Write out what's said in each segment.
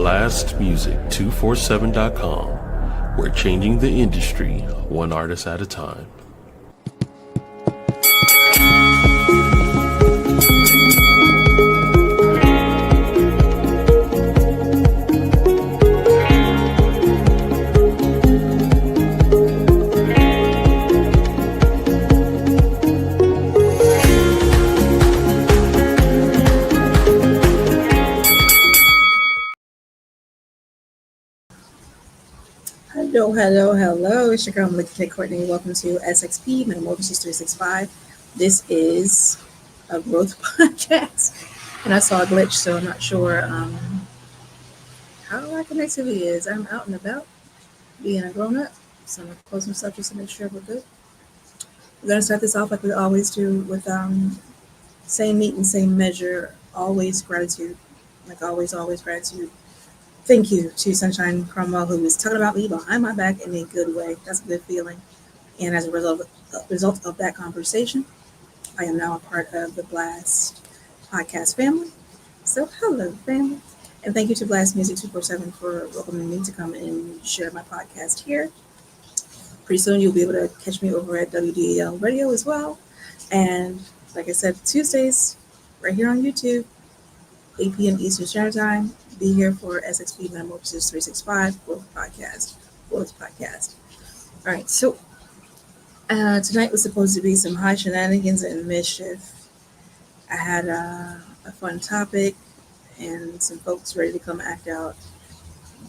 blastmusic247.com. We're changing the industry one artist at a time. Hello. It's your girl, Melikia K, Courtney. Welcome to SXP MetaMorphosis 365. This is a growth podcast. And I saw a glitch, so I'm not sure how our connectivity is. I'm out and about, being a grown-up. So I'm going to close my stuff just to make sure we're good. We're going to start this off like we always do with same meat and same measure, always gratitude. Like always gratitude. Thank you to Sunshine Cromwell, who was talking about me behind my back in a good way. That's a good feeling. And as a result of that conversation, I am now a part of the Blast podcast family. So hello, family. And thank you to Blast Music 247 for welcoming me to come and share my podcast here. Pretty soon you'll be able to catch me over at WDAL Radio as well. And like I said, Tuesdays, right here on YouTube, 8 p.m. Eastern Standard Time. Be here for SXP MetaMorphosis 365 Growth Podcast. All right, so tonight was supposed to be some high shenanigans and mischief. I had a fun topic and some folks ready to come act out,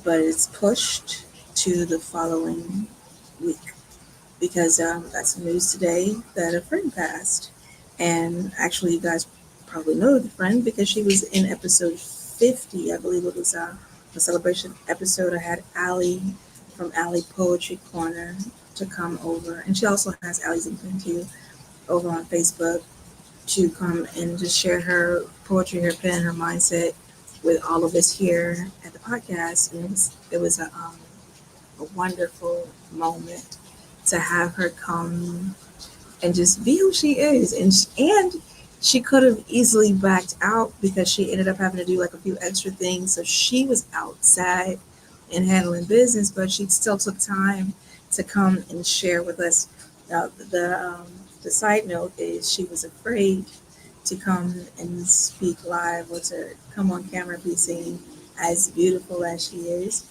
but it's pushed to the following week because I got some news today that a friend passed. And actually, you guys probably know the friend because she was in episode 50, I believe it was a celebration episode. I had Allie from Allie Poetry Corner to come over, and she also has Allie's Inkling too over on Facebook to come and just share her poetry, her pen, her mindset with all of us here at the podcast. And it was a wonderful moment to have her come and just be who she is, and she could have easily backed out because she ended up having to do like a few extra things. So she was outside and handling business, but she still took time to come and share with us. The side note is she was afraid to come and speak live or to come on camera and be seen as beautiful as she is.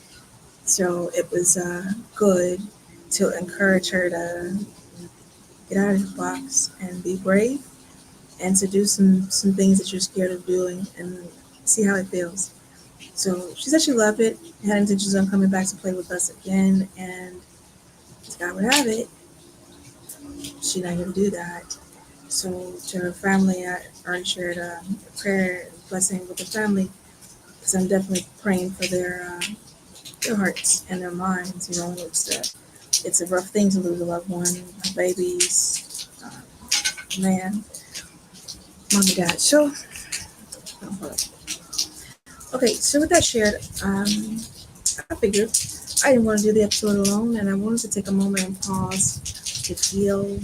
So it was good to encourage her to get out of the box and be brave, and to do some things that you're scared of doing and see how it feels. So she said she loved it, had intentions on coming back to play with us again, and as God would have it, she's not going to do that. So to her family, I already shared a prayer and blessing with the family, because I'm definitely praying for their hearts and their minds. You know, it's a rough thing to lose a loved one, babies, man. Mom and dad. So, okay, so with that shared, I figured I didn't want to do the episode alone, and I wanted to take a moment and pause to feel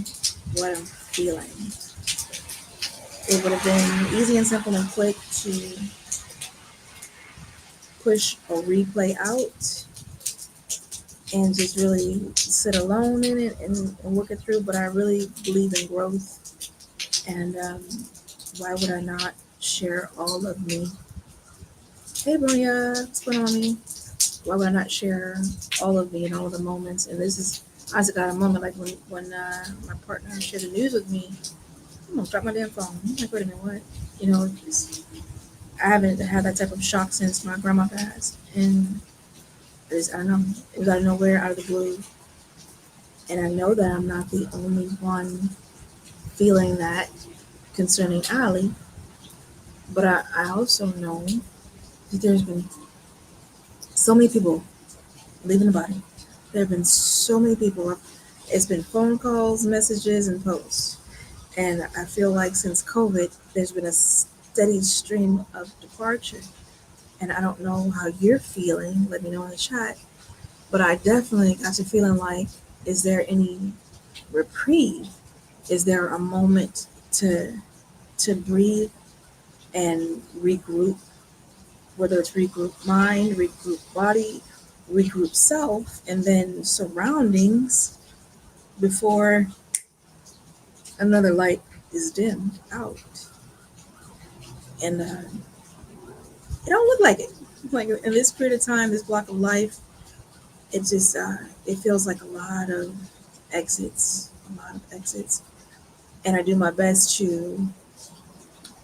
what I'm feeling. It would have been easy and simple and quick to push a replay out and just really sit alone in it and work it through, but I really believe in growth, and why would I not share all of me? Hey, Bronya, what's going on, me? Why would I not share all of me and all of the moments? And this is, I just got a moment like when my partner shared the news with me. I'm gonna drop my damn phone. I'm like, wait a minute, what? You know, I haven't had that type of shock since my grandma passed, and I don't know, it was out of nowhere, out of the blue. And I know that I'm not the only one feeling that concerning Allie, but I also know that there's been so many people leaving the body. There have been so many people. It's been phone calls, messages, and posts. And I feel like since COVID, there's been a steady stream of departure. And I don't know how you're feeling. Let me know in the chat. But I definitely got to feeling like, is there any reprieve? Is there a moment to breathe and regroup whether it's regroup mind, regroup body, regroup self, and then surroundings before another light is dimmed out. And it don't look like it. Like in this period of time, this block of life, it just it feels like a lot of exits, and I do my best to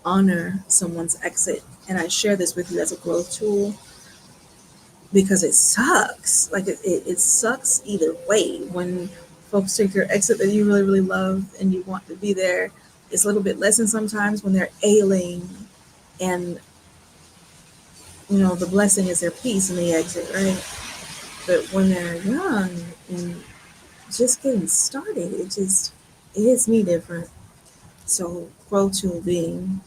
honor someone's exit. And I share this with you as a growth tool because it sucks. Like it sucks either way. When folks take your exit that you really, really love and you want to be there, it's a little bit less than sometimes when they're ailing, and the blessing is their peace in the exit, right? But when they're young and just getting started, it hits me different. So growth tool being,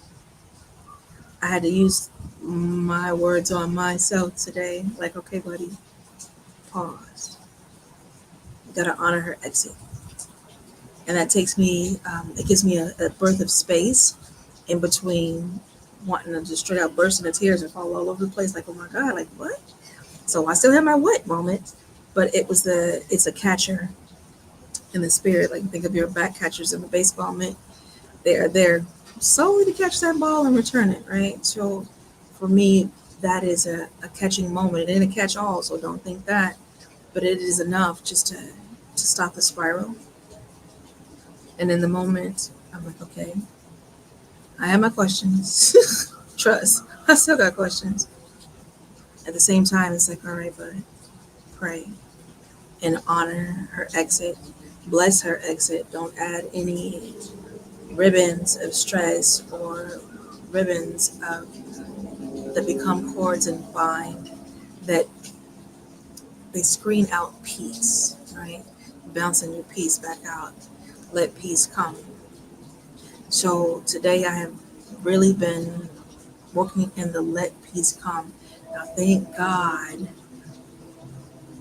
I had to use my words on myself today. Like, okay, buddy, pause. You gotta honor her exit. And that takes me, it gives me a birth of space in between wanting to just straight out burst into tears and fall all over the place. Like, oh my God, like what? So I still have my what moment, but it's a catcher in the spirit. Like, think of your back catchers in the baseball mitt. They are there solely to catch that ball and return it, right? So for me, that is a catching moment. It ain't a catch all, so don't think that. But it is enough just to stop the spiral. And in the moment, I'm like, okay, I have my questions. Trust, I still got questions. At the same time, it's like, all right, bud, pray and honor her exit. Bless her exit. Don't add any ribbons of stress or ribbons of that become cords and bind, that they screen out peace, right? Bouncing your peace back out. Let peace come. So today I have really been working in the let peace come. Now, thank God,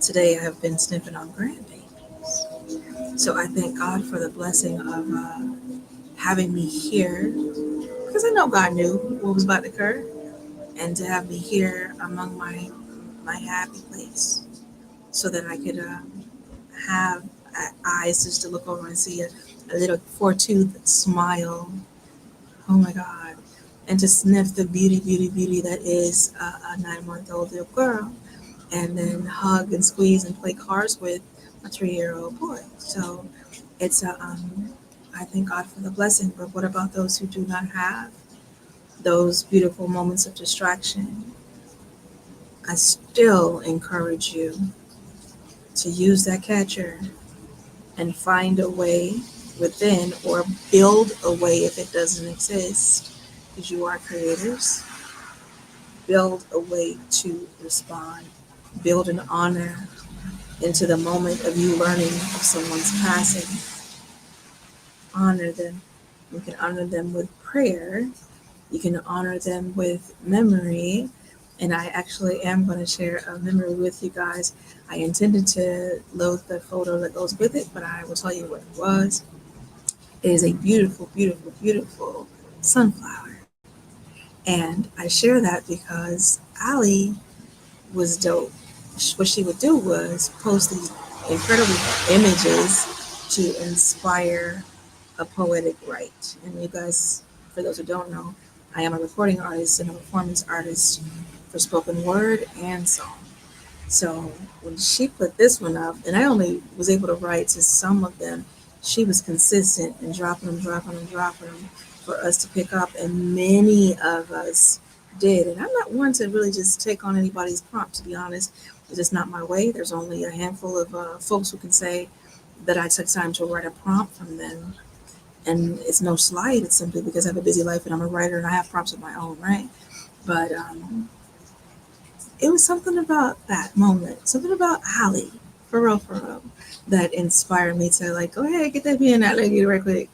today I have been sniffing on grandbabies. So I thank God for the blessing of having me here, because I know God knew what was about to occur, and to have me here among my happy place, so that I could have eyes just to look over and see a little four-toothed smile. Oh my God. And to sniff the beauty that is a 9-month-old little girl, and then hug and squeeze and play cards with a 3-year-old boy. So it's I thank God for the blessing. But what about those who do not have those beautiful moments of distraction? I still encourage you to use that catcher and find a way within, or build a way if it doesn't exist, because you are creators. Build a way to respond. Build an honor into the moment of you learning of someone's passing. Honor them. You can honor them with prayer. You can honor them with memory. And I actually am going to share a memory with you guys. I intended to load the photo that goes with it, but I will tell you what it was. It is a beautiful, beautiful, beautiful sunflower. And I share that because Allie was dope. What she would do was post these incredible images to inspire a poetic write. And you guys, for those who don't know, I am a recording artist and a performance artist for spoken word and song. So when she put this one up, and I only was able to write to some of them, she was consistent in dropping them for us to pick up, and many of us did. And I'm not one to really just take on anybody's prompt, to be honest. It's just not my way. There's only a handful of folks who can say that I took time to write a prompt from them. And it's no slight, it's simply because I have a busy life and I'm a writer and I have prompts of my own, right? But it was something about that moment, something about Allie, for real, that inspired me to like, go ahead, get that pen out, let me get it right quick.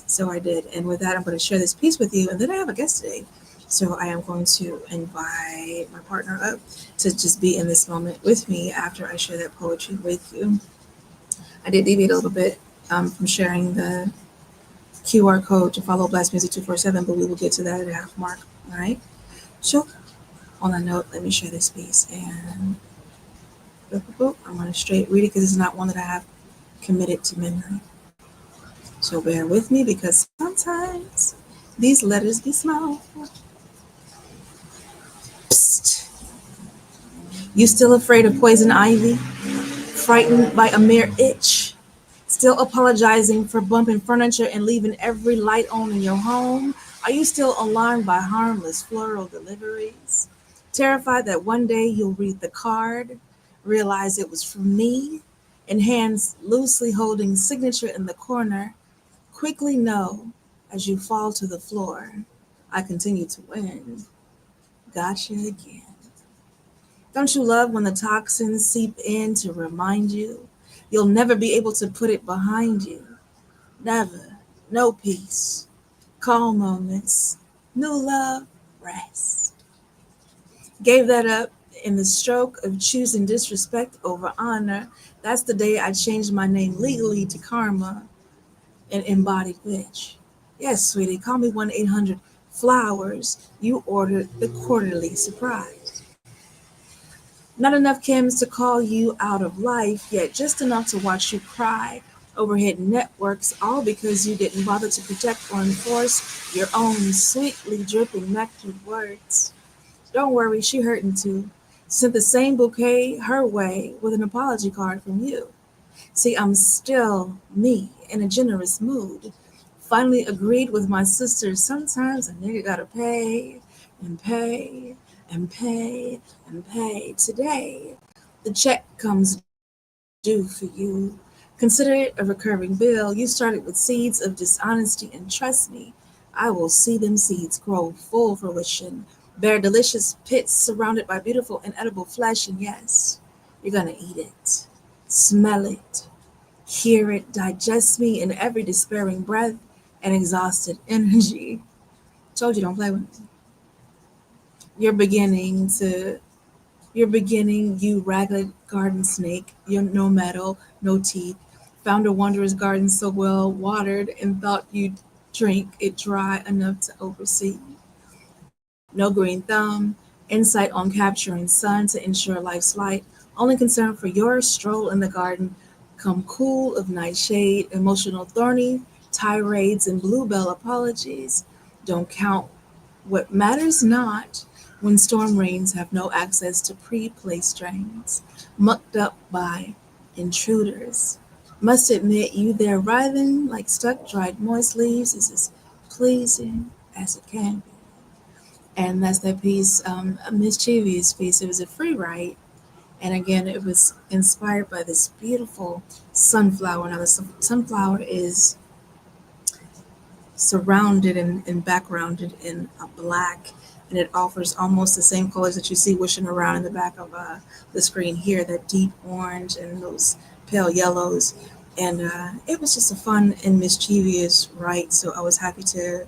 So I did. And with that, I'm going to share this piece with you. And then I have a guest today. So I am going to invite my partner up to just be in this moment with me after I share that poetry with you. I did deviate a little bit from sharing the QR code to follow Blast Music 247, but we will get to that at a half mark. All right. So On that note, let me share this piece and I'm going to straight read it because it's not one that I have committed to memory. So bear with me because sometimes these letters be small. Psst. You still afraid of poison ivy? Frightened by a mere itch? Still apologizing for bumping furniture and leaving every light on in your home? Are you still alarmed by harmless floral deliveries? Terrified that one day you'll read the card, realize it was from me, and hands loosely holding signature in the corner, quickly know as you fall to the floor, I continue to win. Gotcha again. Don't you love when the toxins seep in to remind you you'll never be able to put it behind you? Never. No peace. Calm moments. New love. Rest. Gave that up in the stroke of choosing disrespect over honor. That's the day I changed my name legally to Karma, an embodied witch. Yes, sweetie, call me 1-800-Flowers. You ordered the quarterly surprise. Not enough chems to call you out of life, yet just enough to watch you cry. Overhead networks, all because you didn't bother to protect or enforce your own sweetly dripping nectared words. Don't worry, she hurting too. Sent the same bouquet her way with an apology card from you. See, I'm still me in a generous mood. Finally agreed with my sister. Sometimes a nigga gotta pay and pay and pay and pay. Today, the check comes due for you. Consider it a recurring bill. You started with seeds of dishonesty, and trust me, I will see them seeds grow full fruition, bear delicious pits surrounded by beautiful and edible flesh, and yes, you're gonna eat it, smell it, hear it, digest me in every despairing breath and exhausted energy. Told you don't play with me. You're beginning to You're beginning, you ragged garden snake, you no metal, no teeth, found a wondrous garden so well watered and thought you'd drink it dry enough to oversee. No green thumb, insight on capturing sun to ensure life's light, only concern for your stroll in the garden, come cool of night shade, emotional thorny, tirades and bluebell apologies. Don't count what matters not when storm rains have no access to pre-placed drains, mucked up by intruders. Must admit you there writhing like stuck dried moist leaves is as pleasing as it can be. And that's that piece, a mischievous piece. It was a free write. And again, it was inspired by this beautiful sunflower. Now, the sunflower is surrounded and backgrounded in a black, and it offers almost the same colors that you see wishing around in the back of the screen here, that deep orange and those pale yellows. And it was just a fun and mischievous write, so I was happy to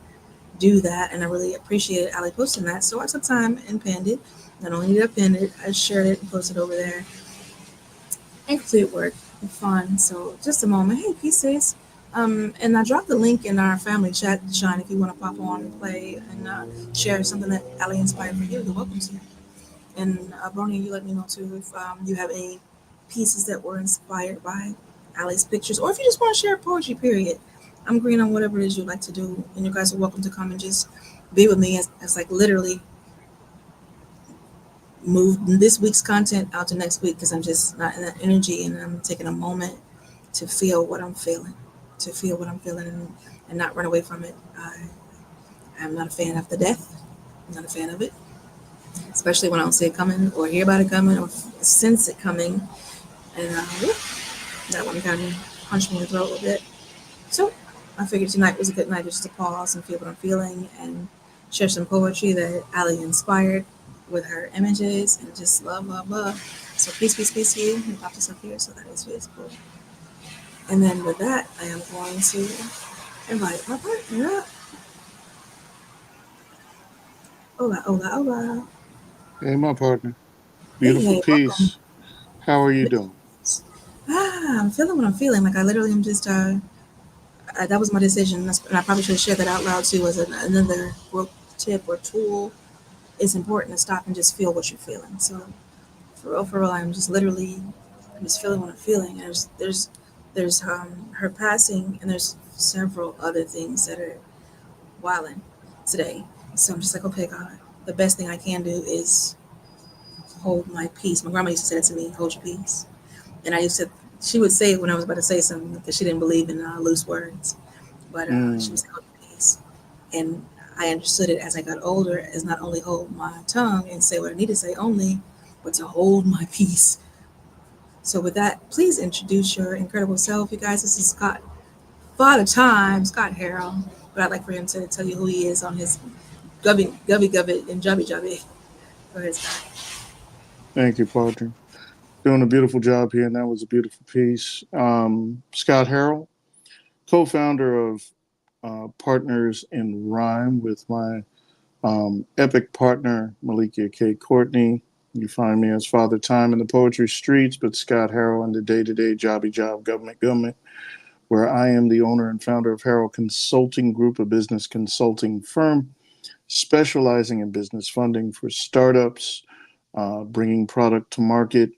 do that, and I really appreciated Allie posting that. So I took time and pinned it. Not only did I pin it, I shared it and posted over there. And complete work and fun. So just a moment. Hey, peace, sis. And I dropped the link in our family chat, Sean, if you want to pop on and play and share something that Allie inspired for you. You're welcome to. And Brony, you let me know too if you have any pieces that were inspired by Allie's pictures, or if you just want to share poetry, period. I'm green on whatever it is you'd like to do, and you guys are welcome to come and just be with me as like literally move this week's content out to next week because I'm just not in that energy, and I'm taking a moment to feel what I'm feeling, and not run away from it. I'm not a fan of the death. I'm not a fan of it, especially when I don't see it coming or hear about it coming or sense it coming. And that one kind of punched me in the throat a little bit. So I figured tonight was a good night just to pause and feel what I'm feeling and share some poetry that Allie inspired with her images and just love, love, love. So peace, peace, peace to you. And pop this up here so that is visible. And then with that, I am going to invite my partner up. Hola, hola, hola. Hey, my partner. Hey, Beautiful hey, welcome. piece. How are you doing? I'm feeling what I'm feeling. Like I literally am just, that was my decision. And I probably should share that out loud too as another growth tip or tool it's important to stop and just feel what you're feeling. So for real, I'm just literally, I'm just feeling what I'm feeling. And there's her passing, and there's several other things that are wilding today. So I'm just like, okay, God, the best thing I can do is hold my peace. My grandma used to say that to me, hold your peace. And I used to, she would say it when I was about to say something because she didn't believe in loose words. But she would Mm. say, hold your peace. And I understood it as I got older as not only hold my tongue and say what I need to say only, but to hold my peace. So with that, please introduce your incredible self. You guys, this is Scott. Father Time, Scott Harrell. But I'd like for him to tell you who he is on his Gubby, and Jubby Jubby. Go ahead, Scott. Thank you, partner. Doing a beautiful job here, and that was a beautiful piece. Scott Harrell, co-founder of Partners in Rhyme with my epic partner, Melikia K. Courtney. You find me as Father Time in the poetry streets, but Scott Harrell in the day-to-day jobby job government, where I am the owner and founder of Harrell Consulting Group, a business consulting firm specializing in business funding for startups, bringing product to market,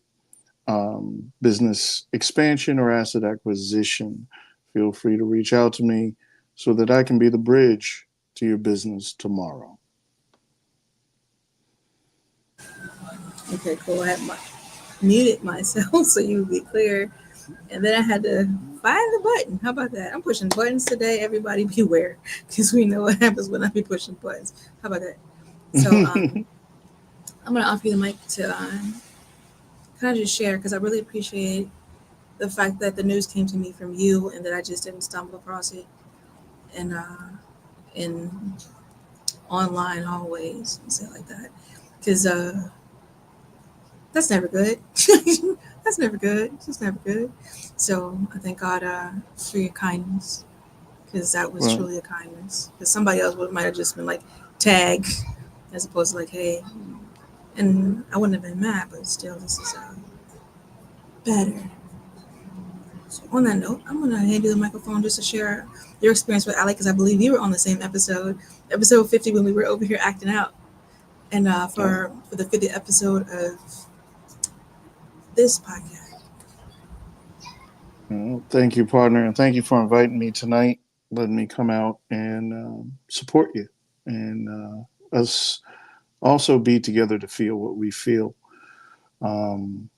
business expansion, or asset acquisition. Feel free to reach out to me so that I can be the bridge to your business tomorrow. Okay, cool. I had muted myself so you would be clear. And then I had to find the button. How about that? I'm pushing buttons today. Everybody beware, because we know what happens when I be pushing buttons. How about that? So I'm going to offer you the mic to kind of just share, because I really appreciate the fact that the news came to me from you and that I just didn't stumble across it in online hallways and stuff like that. Because that's never good. That's never good. It's just never good. So I thank God for your kindness, because that was Well, truly a kindness. Because somebody else might have just been like, tag, as opposed to like, hey. And I wouldn't have been mad, but still, this is better. So on that note, I'm going to hand you the microphone just to share your experience with Allie, because I believe you were on the same episode 50, when we were over here acting out. And for the 50th episode of this podcast. thank you, partner, and thank you for inviting me tonight, letting me come out and support you, and us also be together to feel what we feel. Um,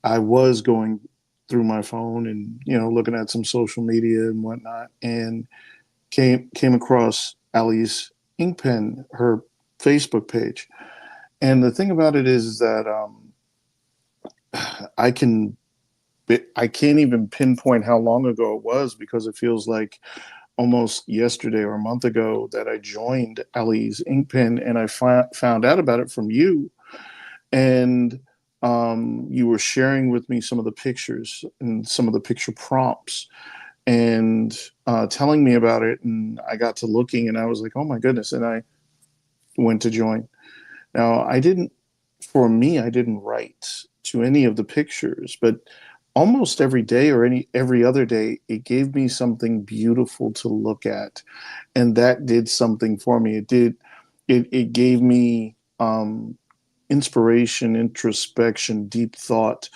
I was going through my phone and looking at some social media and whatnot, and came across Allie's ink pen, her Facebook page. And the thing about it is that I can I can't even pinpoint how long ago it was, because it feels like almost yesterday or a month ago that I joined Allie's ink pen, and I found out about it from you. And you were sharing with me some of the pictures and some of the picture prompts, and telling me about it. And I got to looking, and I was like, oh my goodness. And I went to join. Now, for me, I didn't write to any of the pictures, but almost every day, or every other day, it gave me something beautiful to look at. And that did something for me. It gave me inspiration, introspection, deep thought.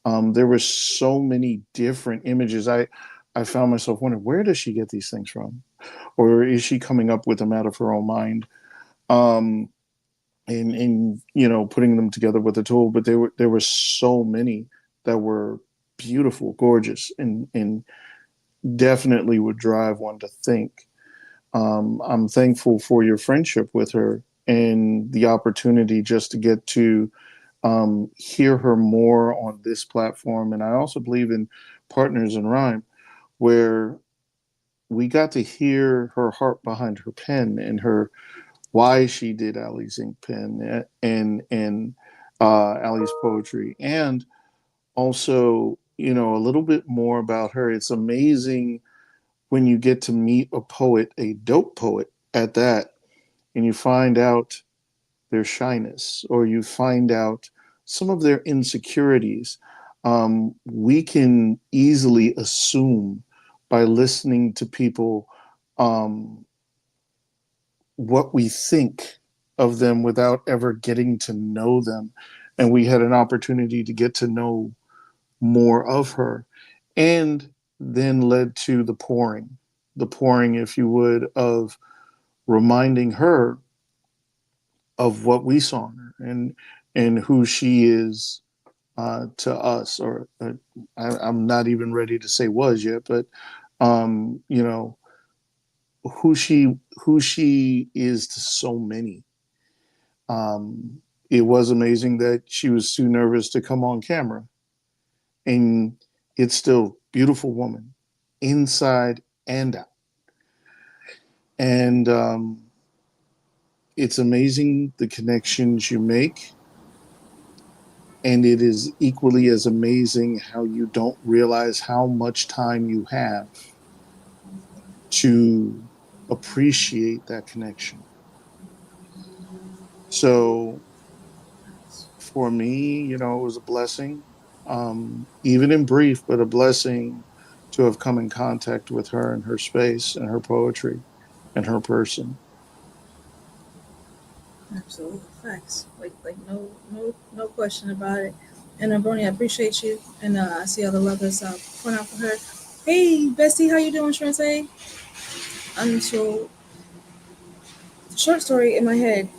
There were so many different images. I found myself wondering, where does she get these things from? Or is she coming up with them out of her own mind? Um, and putting them together with a tool. But there were so many that were beautiful, gorgeous, and definitely would drive one to think. I'm thankful for your friendship with her and the opportunity just to get to hear her more on this platform. And I also believe in Partners in Rhyme, where we got to hear her heart behind her pen, and her why she did Allie's ink pen, and Allie's poetry, and also a little bit more about her. It's amazing when you get to meet a poet, a dope poet at that, and you find out their shyness, or you find out some of their insecurities. We can easily assume by listening to people, what we think of them without ever getting to know them. And we had an opportunity to get to know more of her. And then led to the pouring, if you would, of reminding her of what we saw in her and who she is to us. Or I'm not even ready to say was yet, but you know, who she is to so many. It was amazing that she was too nervous to come on camera, and it's still beautiful woman, inside and out. And it's amazing the connections you make, and it is equally as amazing how you don't realize how much time you have to appreciate that connection. So for me, you know, it was a blessing, even in brief, but a blessing to have come in contact with her and her space and her poetry and her person. Absolutely, facts. Like no question about it. And Brony, I appreciate you, and I see all the love that's pouring out for her. Hey, Bestie, how you doing, Shrente? So short story in my head.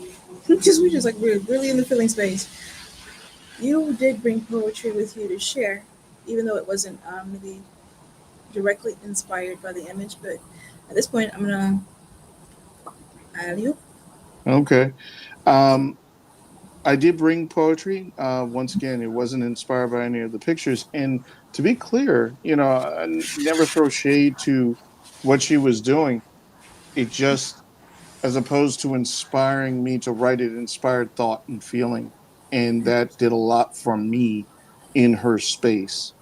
We just like we're really in the feeling space. You did bring poetry with you to share, even though it wasn't really directly inspired by the image. But at this point, I'm gonna Allie. Okay. Um, I did bring poetry. Once again, it wasn't inspired by any of the pictures. And to be clear, you know, I never throw shade to what she was doing. It just, as opposed to inspiring me to write it, inspired thought and feeling. And that did a lot for me in her space.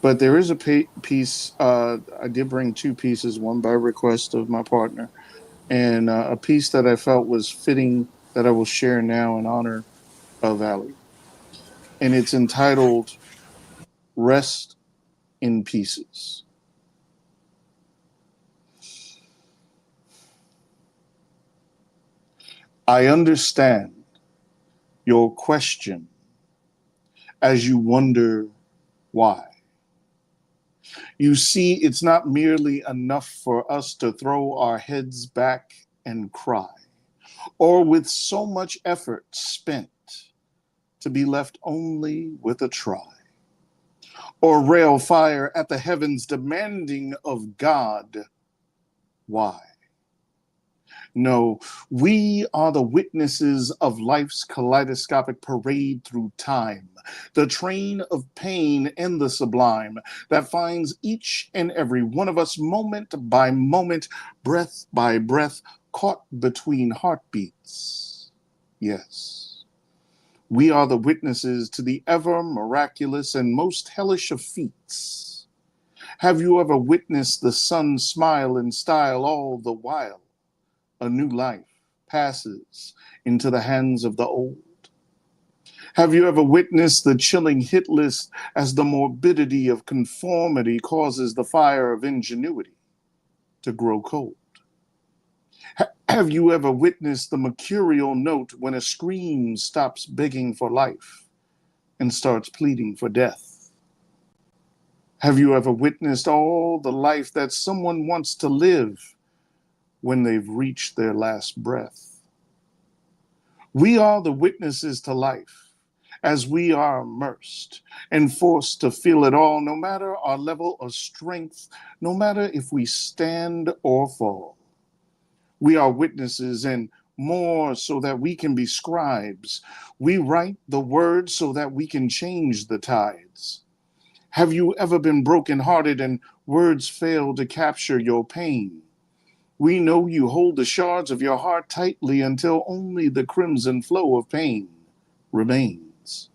But there is a piece, I did bring two pieces, one by request of my partner, and a piece that I felt was fitting that I will share now in honor of Allie. And it's entitled Rest in Pieces. I understand your question as you wonder why. You see, it's not merely enough for us to throw our heads back and cry, or with so much effort spent to be left only with a try, or rail fire at the heavens demanding of God why. No, we are the witnesses of life's kaleidoscopic parade through time, the train of pain and the sublime that finds each and every one of us moment by moment, breath by breath, caught between heartbeats. Yes, we are the witnesses to the ever miraculous and most hellish of feats. Have you ever witnessed the sun smile in style all the while a new life passes into the hands of the old? Have you ever witnessed the chilling hit list as the morbidity of conformity causes the fire of ingenuity to grow cold? Have you ever witnessed the mercurial note when a scream stops begging for life and starts pleading for death? Have you ever witnessed all the life that someone wants to live when they've reached their last breath? We are the witnesses to life as we are immersed and forced to feel it all, no matter our level of strength, no matter if we stand or fall. We are witnesses, and more so that we can be scribes. We write the words so that we can change the tides. Have you ever been brokenhearted and words fail to capture your pain? We know you hold the shards of your heart tightly until only the crimson flow of pain remains.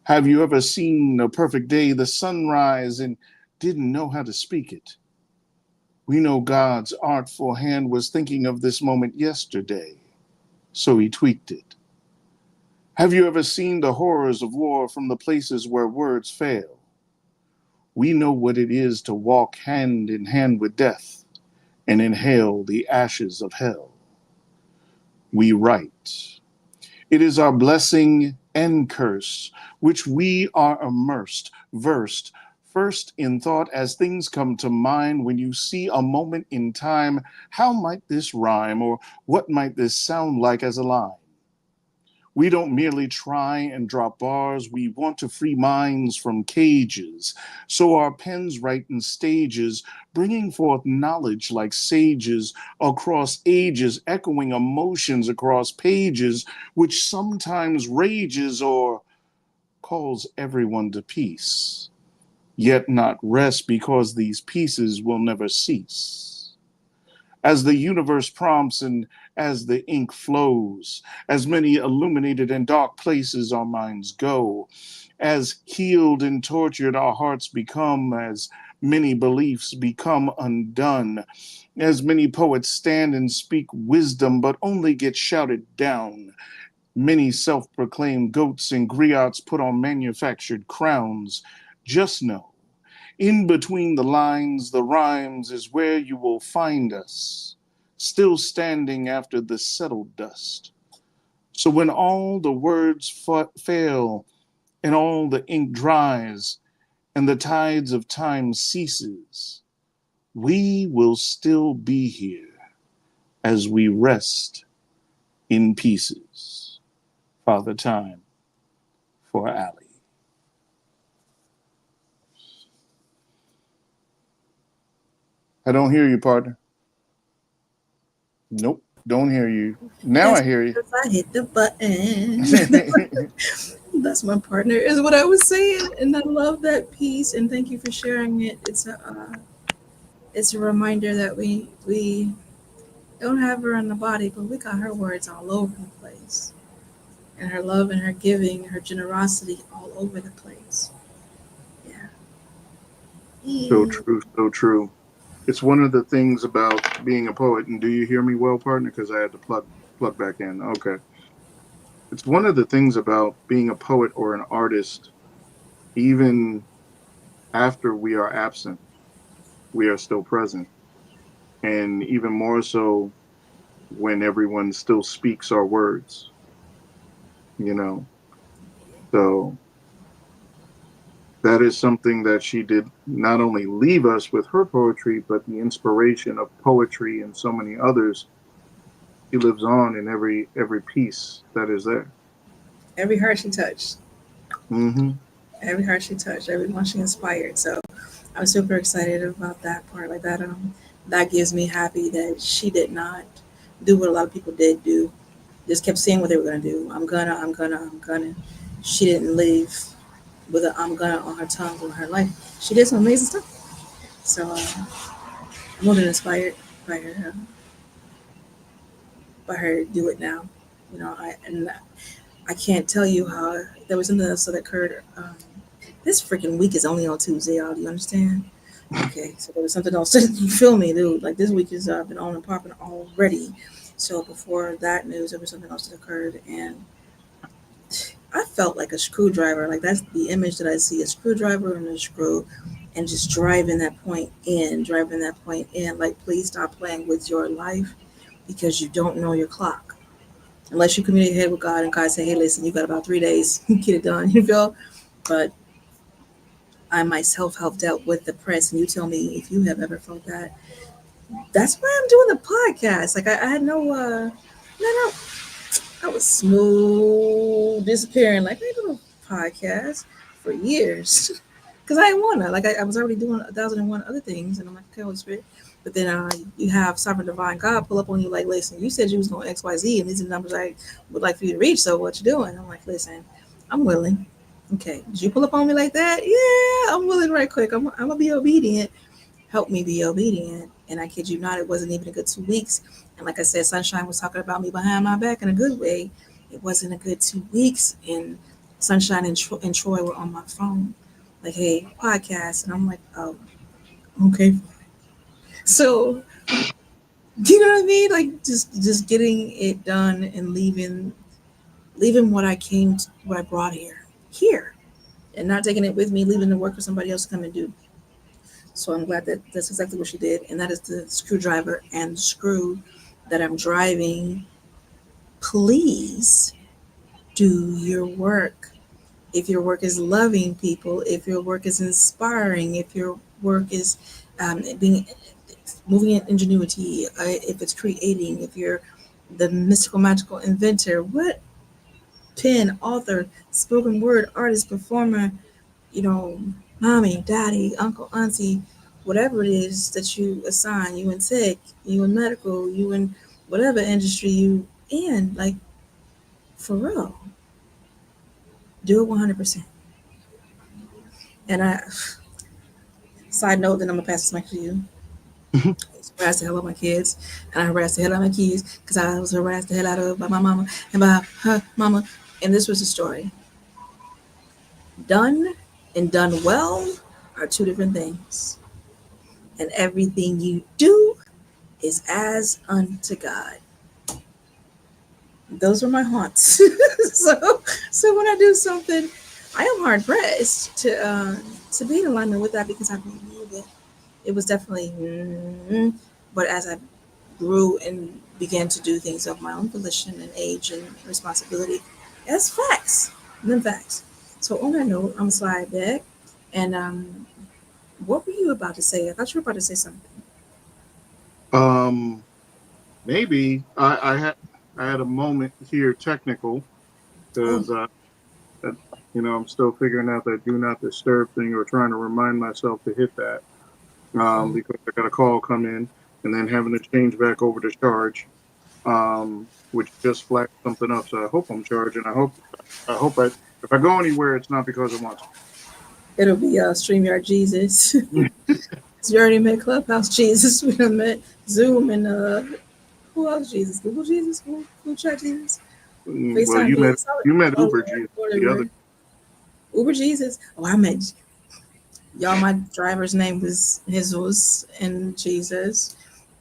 Have you ever seen a perfect day, the sunrise, and didn't know how to speak it? We know God's artful hand was thinking of this moment yesterday, so he tweaked it. Have you ever seen the horrors of war from the places where words fail? We know what it is to walk hand in hand with death and inhale the ashes of hell. we write. It is our blessing and curse, which we are immersed, versed, first in thought as things come to mind when you see a moment in time. How might this rhyme, or what might this sound like as a line? We don't merely try and drop bars, we want to free minds from cages. So our pens write in stages, bringing forth knowledge like sages across ages, echoing emotions across pages, which sometimes rages or calls everyone to peace, yet not rest because these pieces will never cease. As the universe prompts and as the ink flows, as many illuminated and dark places our minds go, as healed and tortured our hearts become, as many beliefs become undone, as many poets stand and speak wisdom but only get shouted down, many self-proclaimed goats and griots put on manufactured crowns. Just know, in between the lines, the rhymes is where you will find us, still standing after the settled dust. So when all the words fail and all the ink dries and the tides of time ceases, we will still be here as we rest in pieces. Father Time for Allie. I don't hear you, partner. Nope, don't hear you. Now That's I hear you. because I hit the button. That's my partner, is what I was saying, and I love that piece. And thank you for sharing it. It's a reminder that we don't have her in the body, but we got her words all over the place, and her love and her giving, her generosity all over the place. Yeah. So Yeah. true, so true. It's one of the things about being a poet. And do you hear me well, partner? Because I had to plug back in. Okay. It's one of the things about being a poet or an artist, even after we are absent, we are still present. And even more so when everyone still speaks our words, you know. So that is something that she did not only leave us with her poetry, but the inspiration of poetry and so many others. She lives on in every piece that is there. Every heart she touched, Mm-hmm. every heart she touched, everyone she inspired. So I'm super excited about that part. Like that, that gives me happy that she did not do what a lot of people did do. Just kept saying what they were gonna do. I'm gonna. She didn't leave with an I'm gonna on her tongue on her life. She did some amazing stuff. So I'm more than inspired by her do it now. You know, I can't tell you how there was something else that occurred. This freaking week is only on Tuesday, y'all. Do you understand? Okay, so there was something else. You feel me, dude? Like this week has been on and popping already. So before that news, there was something else that occurred, and I felt like a screwdriver. Like that's the image that I see: a screwdriver and a screw, and just driving that point in. Like, please stop playing with your life because you don't know your clock. Unless you communicate with God and God say, "Hey, listen, you got about 3 days, get it done." You feel? But I myself have dealt with the press, and you tell me if you have ever felt that. That's why I'm doing the podcast. Like I had no, I was smooth disappearing. Like I do a podcast for years because I didn't wanna. Like I was already doing 1,001 other things, and I'm like, okay, Holy Spirit. But then you have sovereign divine God pull up on you like, listen, you said you was going X, Y, Z, and these are the numbers I would like for you to reach. So what you doing? I'm like, listen, I'm willing. Okay, did you pull up on me like that? Yeah, I'm willing right quick. I'm gonna be obedient. Help me be obedient. And I kid you not, it wasn't even a good 2 weeks. And like I said, Sunshine was talking about me behind my back in a good way. It wasn't a good 2 weeks. And Sunshine and Troy were on my phone, like, hey, podcast. And I'm like, oh, okay. So, do you know what I mean? Like, just getting it done and leaving what I what I brought here, and not taking it with me, leaving the work for somebody else to come and do. So I'm glad that that's exactly what she did, and that is the screwdriver and screw that I'm driving please do your work. If your work is loving people, if your work is inspiring, if your work is being moving in ingenuity, if it's creating, if you're the mystical magical inventor, what pen, author, spoken word, artist, performer, you know, mommy, daddy, uncle, auntie, whatever it is that you assign, you in tech, you in medical, you in whatever industry you in, like for real, do it 100%. And side note, then I'm gonna pass this mic to you. I harassed the hell out of my kids, and I harassed the hell out of my kids because I was harassed the hell out of by my mama and by her mama. And this was the story. Done and done well are two different things. And everything you do is as unto God. Those are my haunts. so when I do something, I am hard pressed to be in alignment with that because I believe it. It was definitely, but as I grew and began to do things of my own volition and age and responsibility, that's facts. Them facts. So on that note, I'm slide back. And what were you about to say? I thought you were about to say something. Maybe I had a moment here technical because Oh, I'm still figuring out that do not disturb thing or trying to remind myself to hit that because I got a call come in and then having to change back over to charge, which just flagged something up. So I hope I'm charging. I hope if I go anywhere, it's not because it wants. it'll be StreamYard Jesus. You already met Clubhouse Jesus. We done met Zoom and who else Jesus? Google Jesus? Who Chat Jesus? Well, FaceTime Jesus? you met Uber Jesus the other. Uber Jesus? Oh, I met y'all. My driver's name was Jesus and Jesus.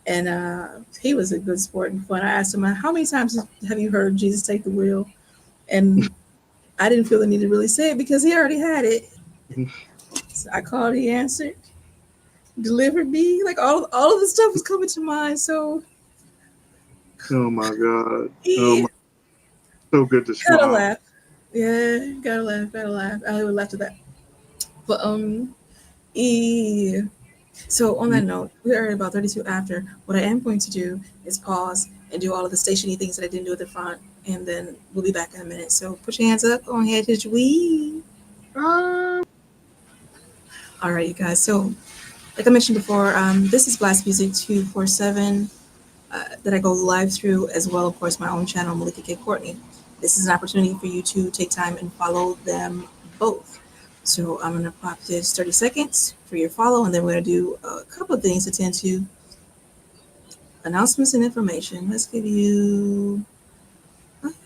And he was a good sport and fun. I asked him, how many times have you heard Jesus take the wheel? And I didn't feel the need to really say it because he already had it. So I called, he answered, delivered me. Like all of the stuff was coming to mind. So Oh my God! Oh he my, so good to gotta smile. laugh. Yeah, gotta laugh. Allie would laugh at that. But he so on that note, we are about 32 after. What I am going to do is pause and do all of the stationy things that I didn't do at the front, and then we'll be back in a minute. So put your hands up, go ahead, hit your wee. All right, you guys. So like I mentioned before, this is Blast Music 247 that I go live through as well, of course, my own channel, Melikia K, Courtney. This is an opportunity for you to take time and follow them both. So I'm going to pop this 30 seconds for your follow, and then we're going to do a couple of things to tend to announcements and information. Let's give you, let's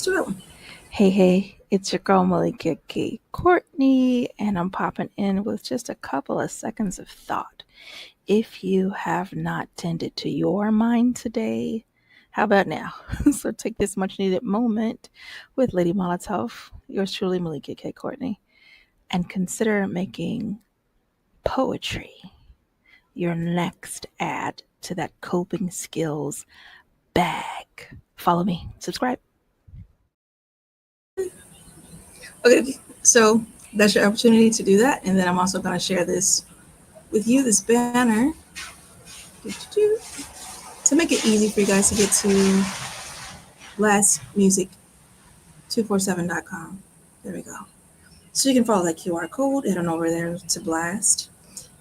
do that one. Hey, it's your girl Melikia K, Courtney, and I'm popping in with just a couple of seconds of thought. If you have not tended to your mind today, how about now? So take this much needed moment with Lady Molotov, yours truly, Melikia K, Courtney, and consider making poetry your next add to that coping skills bag. Follow me, subscribe. Okay, so that's your opportunity to do that. And then I'm also going to share this with you, this banner, to make it easy for you guys to get to blastmusic247.com. There we go. So you can follow that QR code, head on over there to Blast.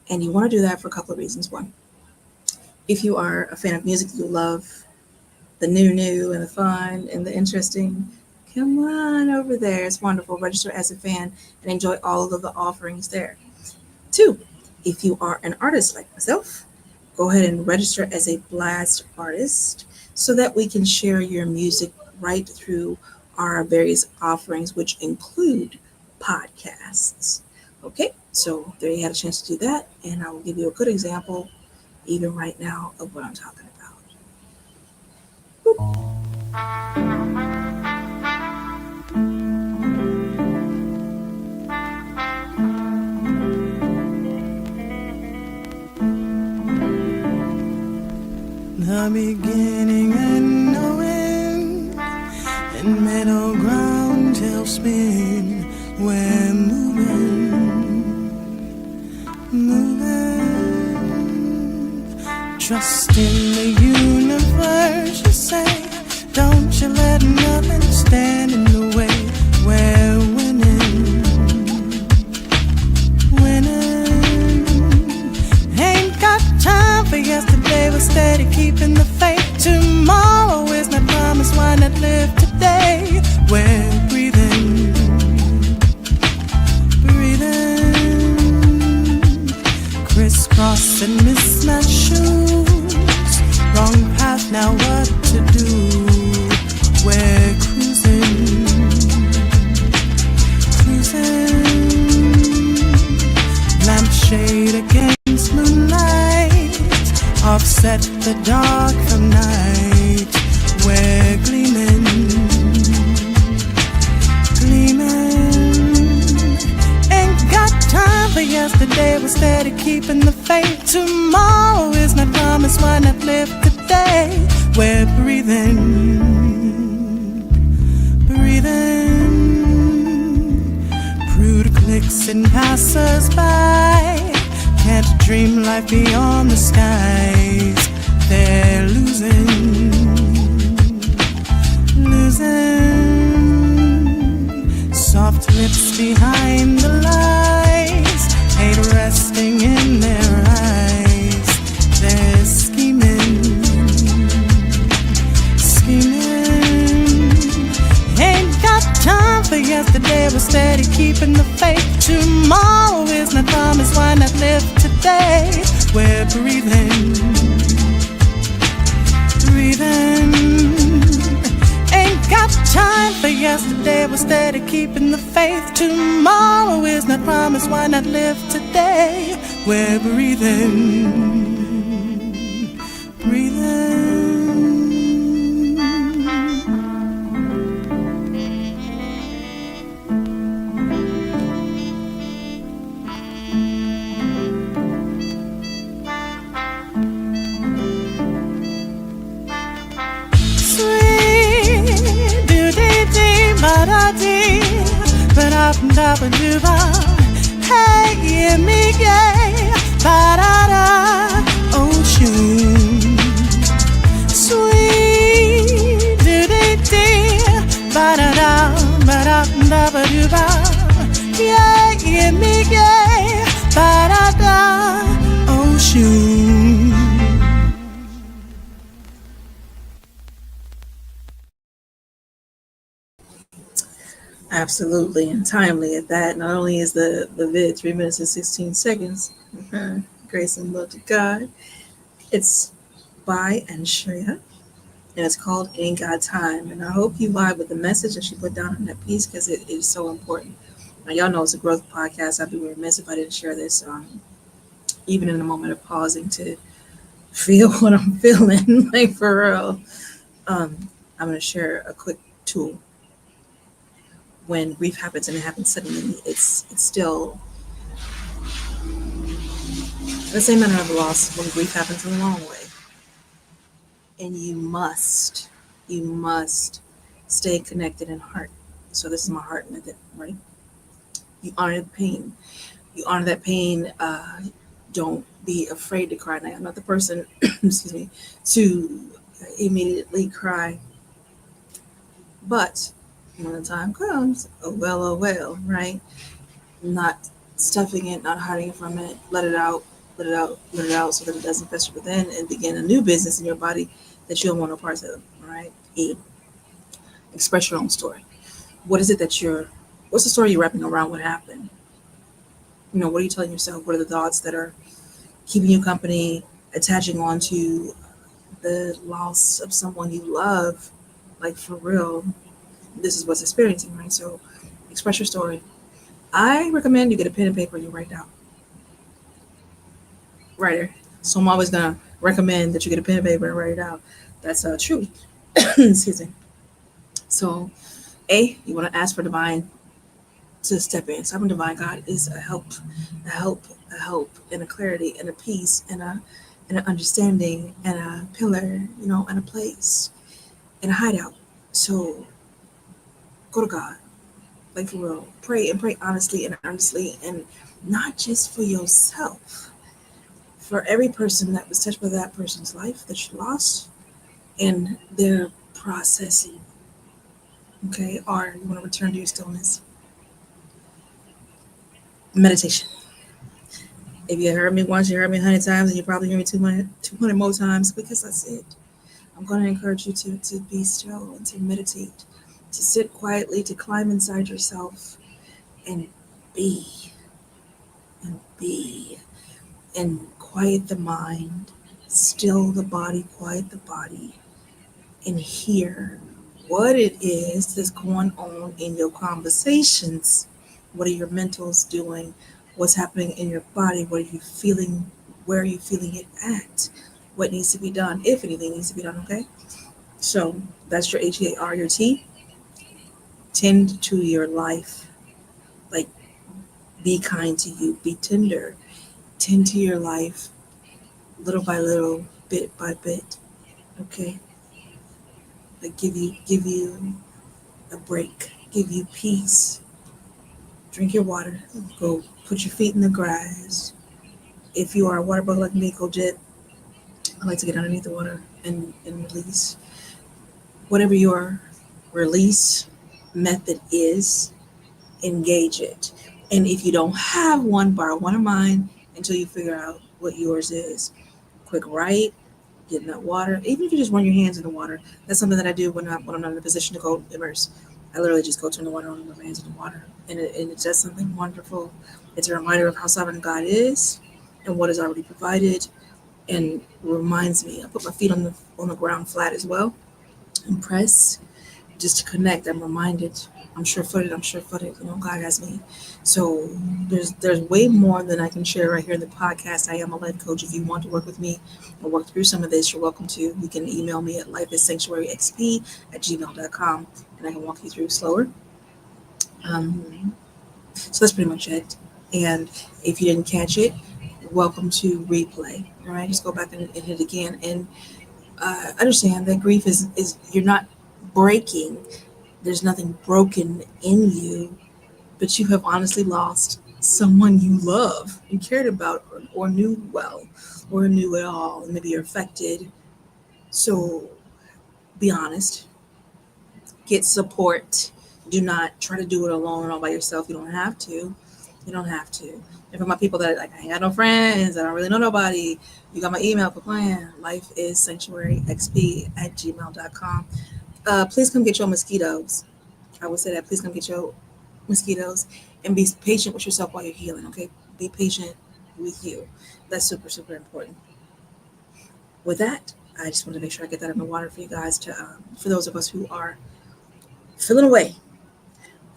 And you want to do that for a couple of reasons. One, if you are a fan of music, you love the new and the fun and the interesting, come on over there. It's wonderful. Register as a fan and enjoy all of the offerings there. Two, if you are an artist like myself, go ahead and register as a Blast artist so that we can share your music right through our various offerings, which include podcasts. Okay, so there you had a chance to do that, and I will give you a good example even right now of what I'm talking about. Boop. The beginning and no end. and middle ground tail spin. We're moving. Trust in the universe, you say. Don't you let nothing stand in the way. We're winning. Ain't got time for yesterday. We're steady keeping the faith. Tomorrow is not promised. Why not live today? We're breathing. Crisscross and mismatched shoes. Wrong path, now what to do? We're cruising. Lampshade against moonlight, offset the dark from night. We're gleaming. Ain't got time for yesterday. We're steady keeping the faith. Tomorrow is not promised. Why not live today? We're breathing. Prude clicks and passers by can't dream life beyond the skies. They're losing. Soft lips behind the lies, hate resting in their eyes. They're scheming. Ain't got time for yesterday. We're steady keeping the faith. Tomorrow is not promised. Why not live today? We're breathing. Ain't got time for yesterday. We're steady keeping the faith. Tomorrow is not promised. Why not live today? We're breathing. Hey, yeah, me, yeah, ba-da-da, ocean. Sweet, do-dee-dee, ba-da-da, ba-da-da-ba-doo-ba. Yeah, yeah, me, yeah, ba-da-da, ocean. Absolutely, and timely at that. Not only is the vid 3 minutes and 16 seconds, grace and love to God. It's by Anshria, and it's called Ain't Got Time. And I hope you vibe with the message that she put down in that piece, because it is so important. Now, y'all know it's a growth podcast. I'd be remiss if I didn't share this, even in a moment of pausing to feel what I'm feeling, like for real. I'm going to share a quick tool. When grief happens, and it happens suddenly, it's still the same manner of loss when grief happens in the long way. And you must stay connected in heart. So this is my heart method, right? You honor the pain. You honor that pain. Don't be afraid to cry. Now, I'm not the person, excuse me, to immediately cry. But when the time comes, oh well, right? Not stuffing it, not hiding from it. Let it out so that it doesn't fester within and begin a new business in your body that you don't want no parts of, right? Express your own story. What's the story you're wrapping around what happened? What are you telling yourself? What are the thoughts that are keeping you company, attaching on to the loss of someone you love? Like, for real, this is what's experiencing, right? So express your story. I recommend you get a pen and paper and you write down. Writer. So I'm always going to recommend that you get a pen and paper and write it out. That's true. Excuse me. So, you want to ask for divine to step in. So, divine God is a help, and a clarity, and a peace, and an understanding, and a pillar, and a place, and a hideout. So, Go to God. Like for real. Pray and pray honestly and earnestly, and not just for yourself. For every person that was touched by that person's life that you lost and their processing. Okay? Or you want to return to your stillness. Meditation. If you heard me once, you heard me 100 times, and you probably hear me 200 more times, because that's it. I'm going to encourage you to be still and to meditate, to sit quietly, to climb inside yourself and be, and be, and quiet the mind, still the body, quiet the body, and hear what it is that's going on in your conversations. What are your mentals doing? What's happening in your body? What are you feeling? Where are you feeling it at? What needs to be done, if anything needs to be done, okay? So that's your HEAR, your T. Tend to your life. Like, be kind to you, be tender. Tend to your life little by little, bit by bit, okay? Like, give you a break, give you peace. Drink your water, go put your feet in the grass. If you are a water bug like me, go jet. I like to get underneath the water and release. Whatever your release method is, engage it. And if you don't have one, borrow one of mine until you figure out what yours is. Quick write, get in that water. Even if you just run your hands in the water, that's something that I do when I'm not in a position to go immerse. I literally just go turn the water on and run my hands in the water. And it does something wonderful. It's a reminder of how sovereign God is and what is already provided, and reminds me. I put my feet on the ground flat as well and press just to connect. I'm reminded. I'm sure-footed. You know, God has me. So there's way more than I can share right here in the podcast. I am a life coach. If you want to work with me or work through some of this, you're welcome to. You can email me at lifeissanctuaryxp@gmail.com, and I can walk you through slower. So that's pretty much it. And if you didn't catch it, welcome to replay. All right, just go back and hit it again, and understand that grief is you're not breaking. There's nothing broken in you, but you have honestly lost someone you love and cared about, or knew well, or knew at all, and maybe you're affected. So be honest, get support. Do not try to do it alone or all by yourself. You don't have to. You don't have to. And for my people that like, I ain't got no friends, I don't really know nobody, you got my email for plan, lifeissanctuaryxp@gmail.com. Please come get your mosquitoes. I would say that. Please come get your mosquitoes and be patient with yourself while you're healing, okay? Be patient with you. That's super, super important. With that, I just wanted to make sure I get that in the water for you guys, for those of us who are feeling away,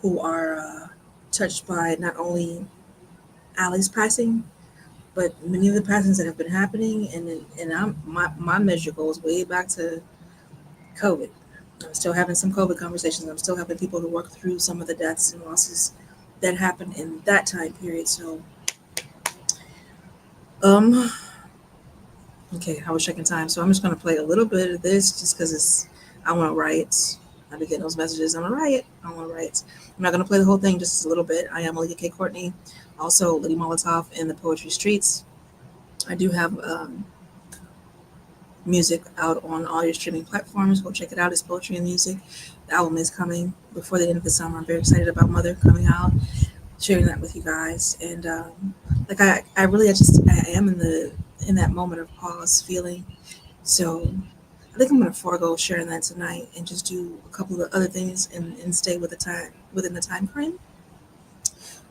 who are touched by not only Allie's passing, but many of the passings that have been happening. And my measure goes way back to COVID. I'm still having some COVID conversations. I'm still helping people to work through some of the deaths and losses that happened in that time period. So, okay, I was checking time. So I'm just going to play a little bit of this just because I want to write. I've been getting those messages. I want to write. I'm not going to play the whole thing, just a little bit. I am Melikia K, Courtney, also Lady Molotov in the Poetry Streets. I do have music out on all your streaming platforms. Go check it out. It's poetry and music. The album is coming before the end of the summer. I'm very excited about Mother coming out, sharing that with you guys. And like I am in that moment of pause feeling. So I think I'm gonna forego sharing that tonight and just do a couple of other things and stay within the time frame.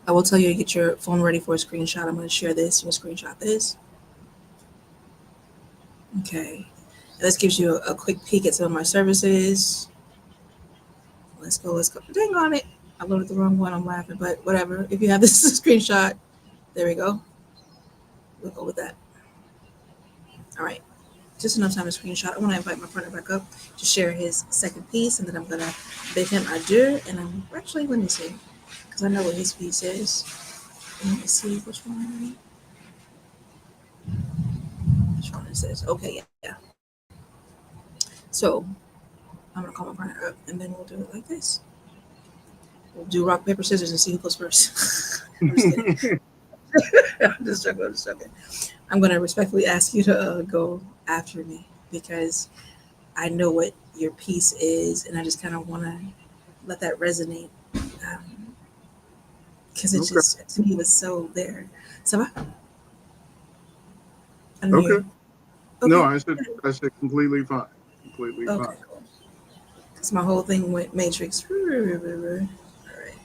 I will tell you to get your phone ready for a screenshot. I'm gonna share this. You can screenshot this. Okay. This gives you a quick peek at some of my services. Let's go. Dang on it. I loaded the wrong one. I'm laughing, but whatever. If you have this screenshot, there we go. We'll go with that. All right. Just enough time to screenshot. I want to invite my partner back up to share his second piece, and then I'm going to bid him adieu. And I'm actually, let me see, because I know what his piece is. Let me see which one. Which one is this? Okay, yeah. So I'm going to call my partner up, and then we'll do it like this. We'll do rock, paper, scissors and see who goes first. I'm just kidding. I'm just joking. I'm just joking. I'm going to respectfully ask you to go after me because I know what your piece is, and I just kind of want to let that resonate because it Okay. just to me was so there. So I don't Okay. hear. No, Okay. I said completely fine. Completely Okay. fine. Cool. Because my whole thing went Matrix. All right.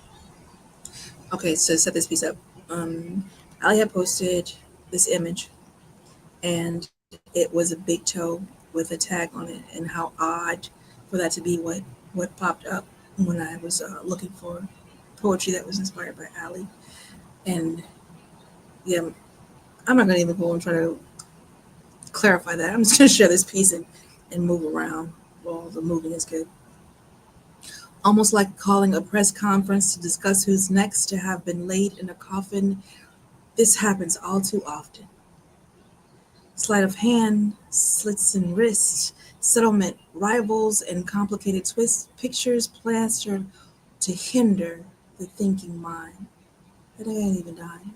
Okay. So set this piece up. Ali had posted this image, and it was a big toe with a tag on it, and how odd for that to be what popped up when I was looking for poetry that was inspired by Ali. And yeah, I'm not gonna even go and try to clarify that. I'm just gonna share this piece and move around while the moving is good. Almost like calling a press conference to discuss who's next to have been laid in a coffin. This happens all too often. Sleight of hand, slits and wrists, settlement, rivals, and complicated twists, pictures plastered to hinder the thinking mind. That ain't even dying.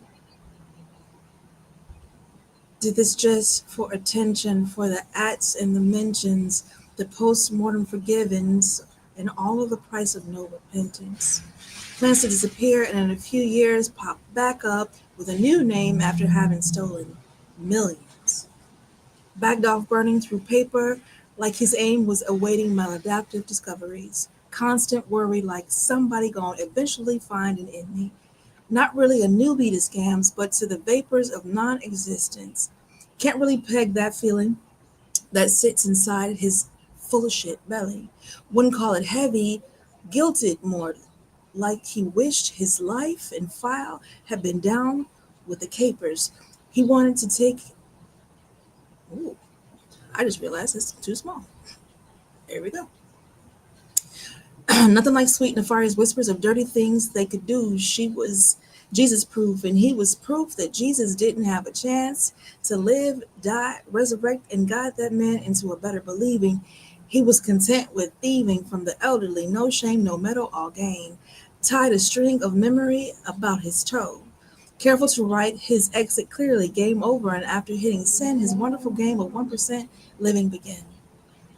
Did this just for attention, for the ats and the mentions, the post-mortem forgivens, and all of the price of no repentance. Plans to disappear and in a few years pop back up with a new name after having stolen millions. Backed off burning through paper like his aim was awaiting maladaptive discoveries. Constant worry like somebody gonna eventually find an inmate. Not really a newbie to scams, but to the vapors of non-existence. Can't really peg that feeling that sits inside his full of shit belly. Wouldn't call it heavy, guilted more like he wished his life and file had been down with the capers. He wanted to take. Ooh, I just realized it's too small. There we go. Nothing like sweet nefarious whispers of dirty things they could do. She was Jesus proof, and he was proof that Jesus didn't have a chance to live, die, resurrect, and guide that man into a better believing. He was content with thieving from the elderly, no shame, no metal, all gain. Tied a string of memory about his toe. Careful to write his exit clearly, game over, and after hitting send, his wonderful game of 1% living began.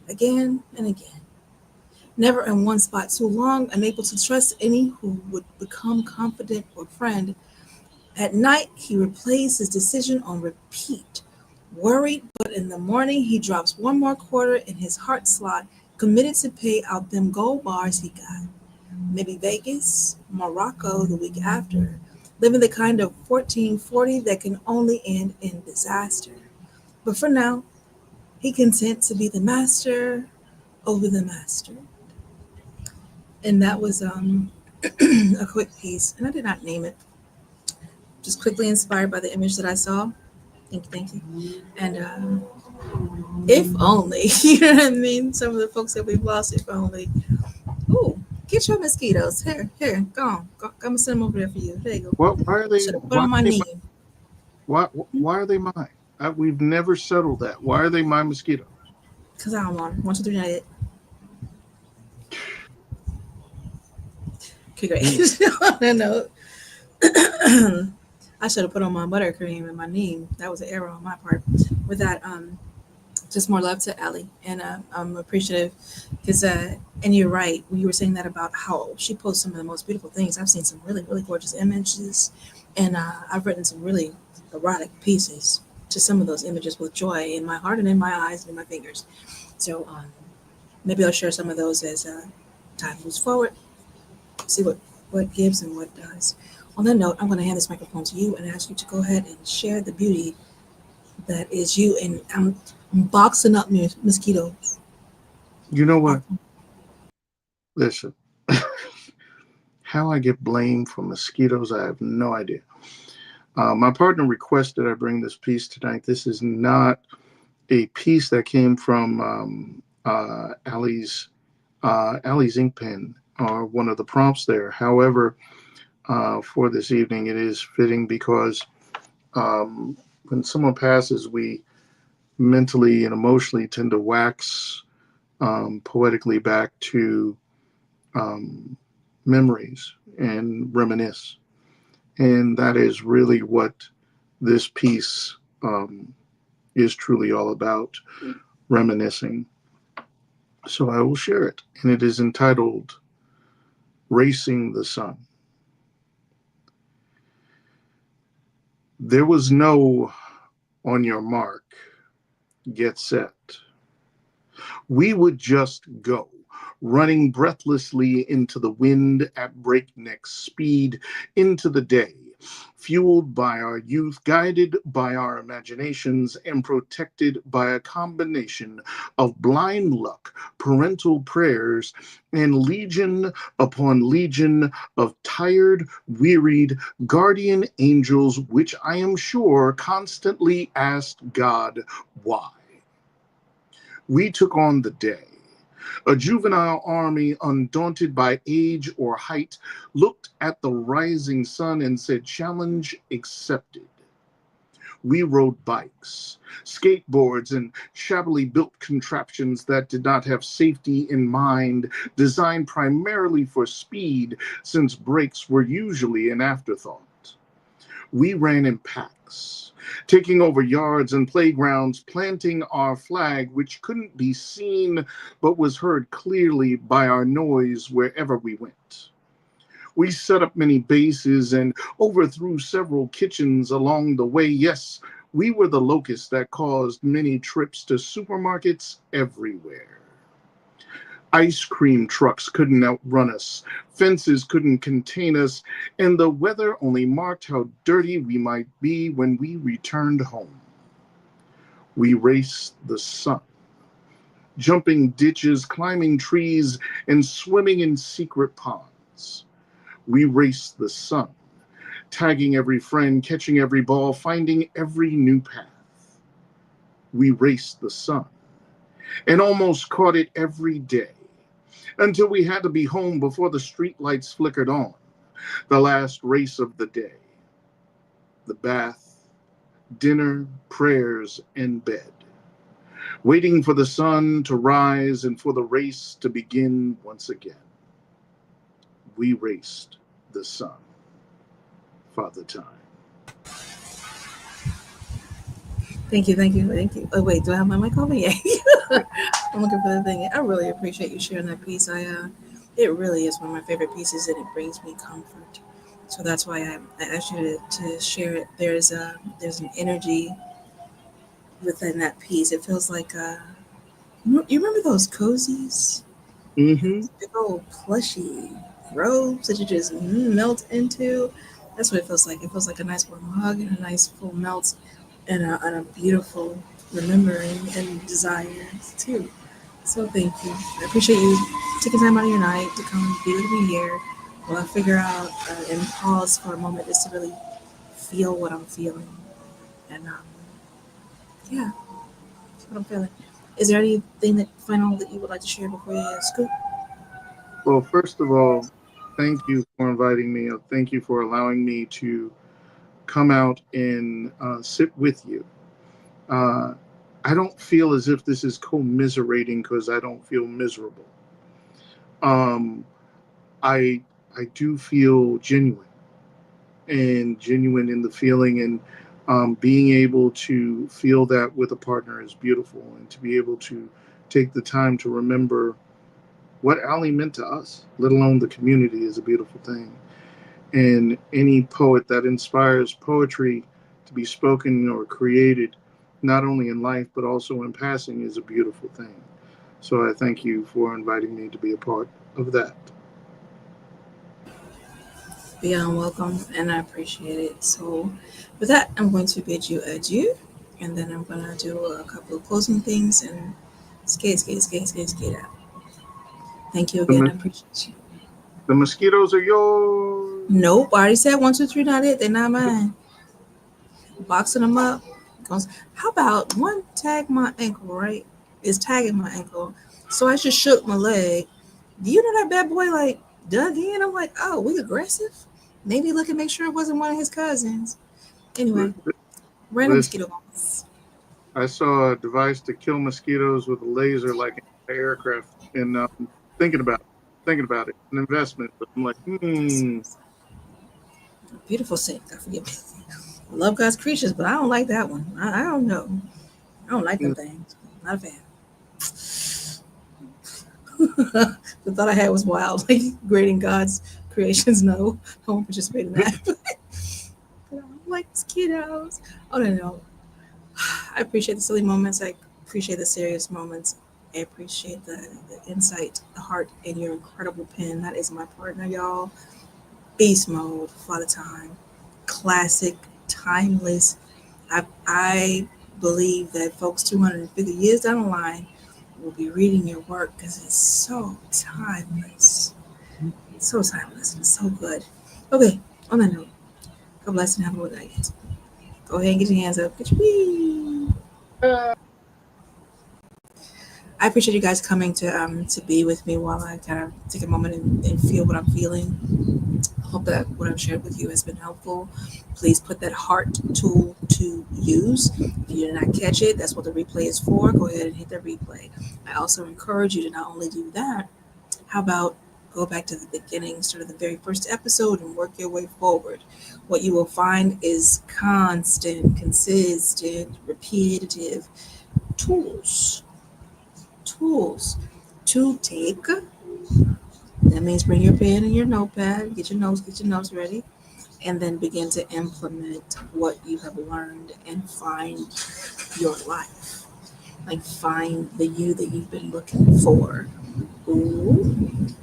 Again and again. Never in one spot too long, unable to trust any who would become confident or friend. At night, he replays his decision on repeat. Worried, but in the morning, he drops one more quarter in his heart slot, committed to pay out them gold bars he got. Maybe Vegas, Morocco the week after, living the kind of 1440 that can only end in disaster. But for now, he content to be the master over the master. And that was a quick piece, and I did not name it. Just quickly inspired by the image that I saw. Thank you. And if only, you know what I mean? Some of the folks that we've lost, if only. Ooh, get your mosquitoes. Here, go on. Go, I'm gonna send them over there for you. There you go. Why are they? Should have put on my knee. Why are they mine? We've never settled that. Why are they my mosquitoes? Because I don't want them. 1, 2, 3, 9, 8. Okay, great. No. I should have put on my buttercream and my neem. That was an error on my part. With that, just more love to Allie, and I'm appreciative because, and you're right. You were saying that about how she posts some of the most beautiful things. I've seen some really, really gorgeous images, and I've written some really erotic pieces to some of those images with joy in my heart and in my eyes and in my fingers. So maybe I'll share some of those as time moves forward. See what gives and what does. On that note, I'm going to hand this microphone to you and ask you to go ahead and share the beauty that is you. And I'm boxing up mosquitoes. You know what? Listen, how I get blamed for mosquitoes, I have no idea. My partner requested I bring this piece tonight. This is not a piece that came from Allie's ink pen or one of the prompts there. However, for this evening, it is fitting because when someone passes, we mentally and emotionally tend to wax poetically back to memories and reminisce. And that is really what this piece is truly all about, reminiscing. So I will share it. And it is entitled Racing the Sun. There was no on your mark, get set. We would just go, running breathlessly into the wind at breakneck speed, into the day, fueled by our youth, guided by our imaginations, and protected by a combination of blind luck, parental prayers, and legion upon legion of tired, wearied, guardian angels, which I am sure constantly asked God, why? We took on the day. A juvenile army, undaunted by age or height, looked at the rising sun and said, challenge accepted. We rode bikes, skateboards, and shabbily built contraptions that did not have safety in mind, designed primarily for speed, since brakes were usually an afterthought. We ran in packs, taking over yards and playgrounds, planting our flag, which couldn't be seen but was heard clearly by our noise wherever we went. We set up many bases and overthrew several kitchens along the way. Yes, we were the locust that caused many trips to supermarkets everywhere. Ice cream trucks couldn't outrun us, fences couldn't contain us, and the weather only marked how dirty we might be when we returned home. We raced the sun, jumping ditches, climbing trees, and swimming in secret ponds. We raced the sun, tagging every friend, catching every ball, finding every new path. We raced the sun, and almost caught it every day, until we had to be home before the street lights flickered on. The last race of the day. The bath, dinner, prayers, and bed. Waiting for the sun to rise and for the race to begin once again. We raced the sun. Father Time. Thank you, thank you, thank you. Oh wait, do I have my mic over? Yeah. I'm looking for the thing. I really appreciate you sharing that piece. It really is one of my favorite pieces, and it brings me comfort. So that's why I asked you to share it. There's an energy within that piece. It feels like you remember those cozies? Mm-hmm. Big old plushy robes that you just melt into. That's what it feels like. It feels like a nice warm hug and a nice full melt and a beautiful remembering and desires too. So thank you. I appreciate you taking time out of your night to come be with me here while I figure out and pause for a moment just to really feel what I'm feeling. And yeah, that's what I'm feeling. Is there anything that final that you would like to share before you scoop? Well, first of all, thank you for inviting me. Thank you for allowing me to come out and sit with you. Uh, I don't feel as if this is commiserating because I don't feel miserable. Um, I I do feel genuine in the feeling, and being able to feel that with a partner is beautiful, and to be able to take the time to remember what Allie meant to us, let alone the community, is a beautiful thing. And any poet that inspires poetry to be spoken or created, not only in life but also in passing, is a beautiful thing. So I thank you for inviting me to be a part of that. Beyond welcome, and I appreciate it. So, with that, I'm going to bid you adieu, and then I'm going to do a couple of closing things and skate out. Thank you The, again. I appreciate you. the mosquitoes are yours. Nope, I already said 1, 2, 3, not it. They're not mine. Boxing them up. How about one tag my ankle, right? Is tagging my ankle. So I just shook my leg. Do you know that bad boy like dug in? I'm like, oh, we aggressive? Maybe look and make sure it wasn't one of his cousins. Anyway, random Listen, mosquito bites. I saw a device to kill mosquitoes with a laser like an aircraft, and thinking about it. thinking about it, an investment. But I'm like, Beautiful sin. God forgive me. I love God's creatures, but I don't like that one. I don't know. I don't like them things. Not a fan. The thought I had was wild. Like grading God's creations. No, I won't participate in that. But I don't like mosquitoes. Oh no. I appreciate the silly moments. I appreciate the serious moments. I appreciate the insight, the heart, and your incredible pen. That is my partner, y'all. Beast mode, Father Time. Classic, timeless. I believe that folks 250 years down the line will be reading your work because it's so timeless. It's so timeless and so good. Okay, on that note, God bless and have a good night. Go ahead and get your hands up. Get your wee. I appreciate you guys coming to be with me while I kind of take a moment and feel what I'm feeling. I hope that what I've shared with you has been helpful. Please put that heart tool to use. If you did not catch it, that's what the replay is for. Go ahead and hit the replay. I also encourage you to not only do that, how about go back to the beginning, sort of the very first episode, and work your way forward. What you will find is constant, consistent, repetitive tools to take. That means bring your pen and your notepad, get your notes ready, and then begin to implement what you have learned and find your life. Like find the you that you've been looking for. Ooh.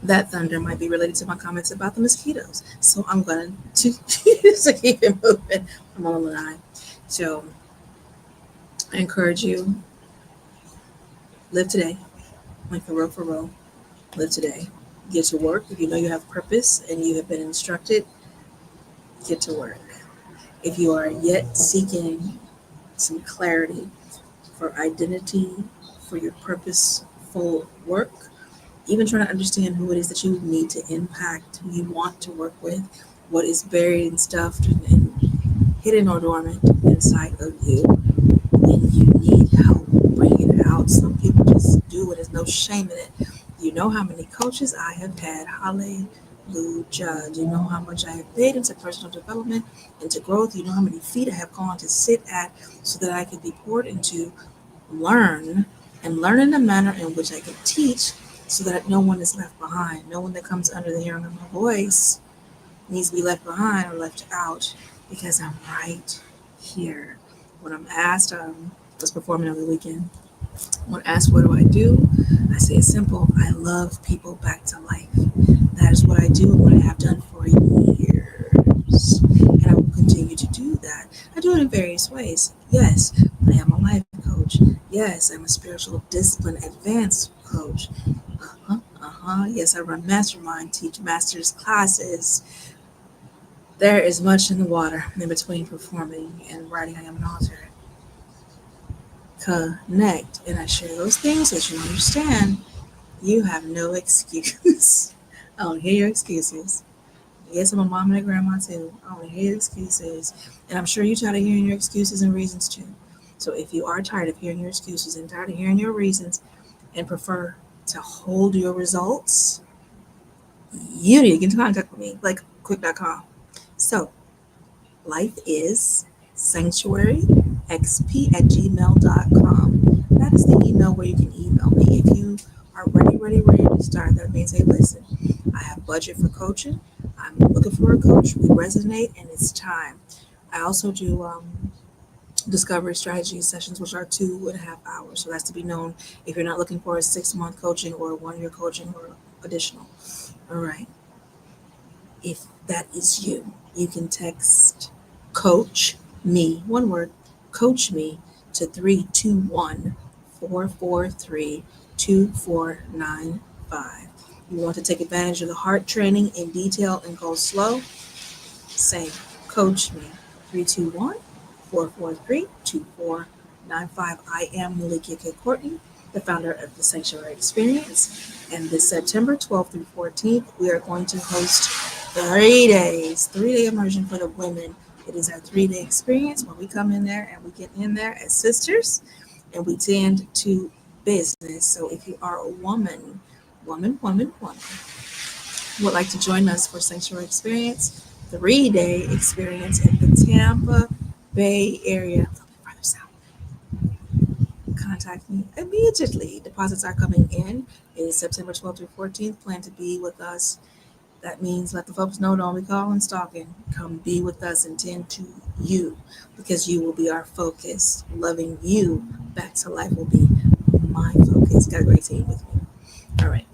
That thunder might be related to my comments about the mosquitoes. So I'm going to keep it moving. I'm on the line. So I encourage you, live today. Like for real. Live today. Get to work. If you know you have purpose and you have been instructed, get to work. If you are yet seeking some clarity for identity, for your purposeful work, even trying to understand who it is that you need to impact, who you want to work with, what is buried and stuffed and hidden or dormant inside of you, and you need help bringing it out. Some people just do it. There's no shame in it. You know how many coaches I have had. Hallelujah. Do you know how much I have paid into personal development, into growth? You know how many feet I have gone to sit at so that I can be poured into, learn in a manner in which I can teach so that no one is left behind. No one that comes under the hearing of my voice needs to be left behind or left out because I'm right here. When I'm asked, was performing over the weekend. When asked what do, I say it's simple. I love people back to life. That is what I do and what I have done for years. And I will continue to do that. I do it in various ways. Yes, I am a life coach. Yes, I'm a spiritual discipline advanced coach. Yes, I run mastermind, teach master's classes. There is much in the water in between performing and writing. I am an author. Connect, and I share those things so that you understand you have no excuse. I don't hear your excuses. Yes, I'm a mom and a grandma too. I don't hear your excuses. And I'm sure you're tired of hearing your excuses and reasons too. So if you are tired of hearing your excuses and tired of hearing your reasons and prefer to hold your results, you need to get in contact with me, like quick.com. So life is sanctuaryxp@gmail.com. That is the email where you can email me if you are ready to start. That means, hey, listen, I have budget for coaching. I'm looking for a coach. We resonate, and it's time. I also do discovery strategy sessions, which are 2.5 hours. So that's to be known if you're not looking for a 6-month coaching or a 1-year coaching or additional. All right. If that is you, you can text Coach Me, one word, Coach Me, to 321-443-2495. You want to take advantage of the heart training in detail and go slow? Same. Coach Me, 321-443-2495. I am Melikia K, Courtney, the founder of the Sanctuary Experience. And this September 12th through 14th, we are going to host 3-day immersion for the women. It is our 3-day experience where we come in there and we get in there as sisters and we tend to business. So if you are a woman woman, would like to join us for Sanctuary Experience, 3-day experience in the Tampa Bay area, a little bit further south, contact me immediately. Deposits are coming in. It is September 12th through 14th. Plan to be with us. That means let the folks know, don't be calling, stalking. Come be with us and tend to you, because you will be our focus. Loving you back to life will be my focus. Got a great team with me. All right.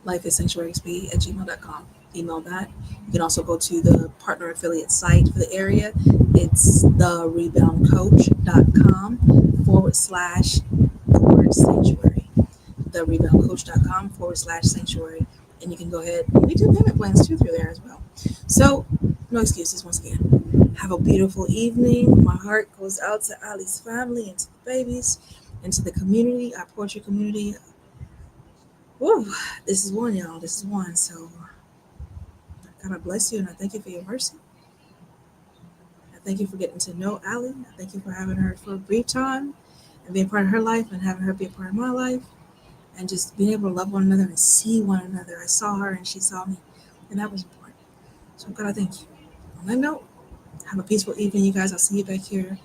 lifeissanctuaryxp@gmail.com. Email that. You can also go to the partner affiliate site for the area. It's thereboundcoach.com/sanctuary. thereboundcoach.com/sanctuary. And you can go ahead. We do payment plans too through there as well. So, no excuses once again. Have a beautiful evening. My heart goes out to Allie's family and to the babies and to the community, our poetry community. Woo, this is one, y'all. This is one. So, God, I bless you and I thank you for your mercy. I thank you for getting to know Allie. I thank you for having her for a brief time and being part of her life and having her be a part of my life and just being able to love one another and see one another. I saw her and she saw me, and that was important. So, God, I thank you. On that note, have a peaceful evening, you guys. I'll see you back here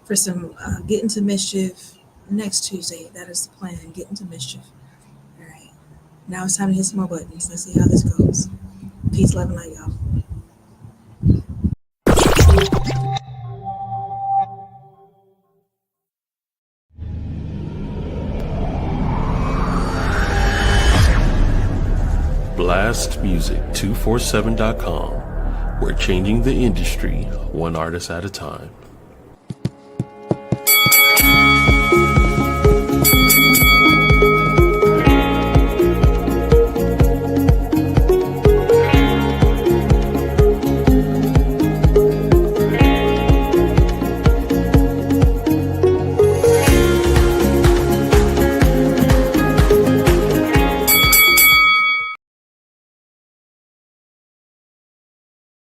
for some Get Into Mischief next Tuesday. That is the plan. Get Into Mischief. All right. Now it's time to hit some more buttons. Let's see how this goes. Peace, love, and light, y'all. BlastMusic247.com. We're changing the industry one artist at a time.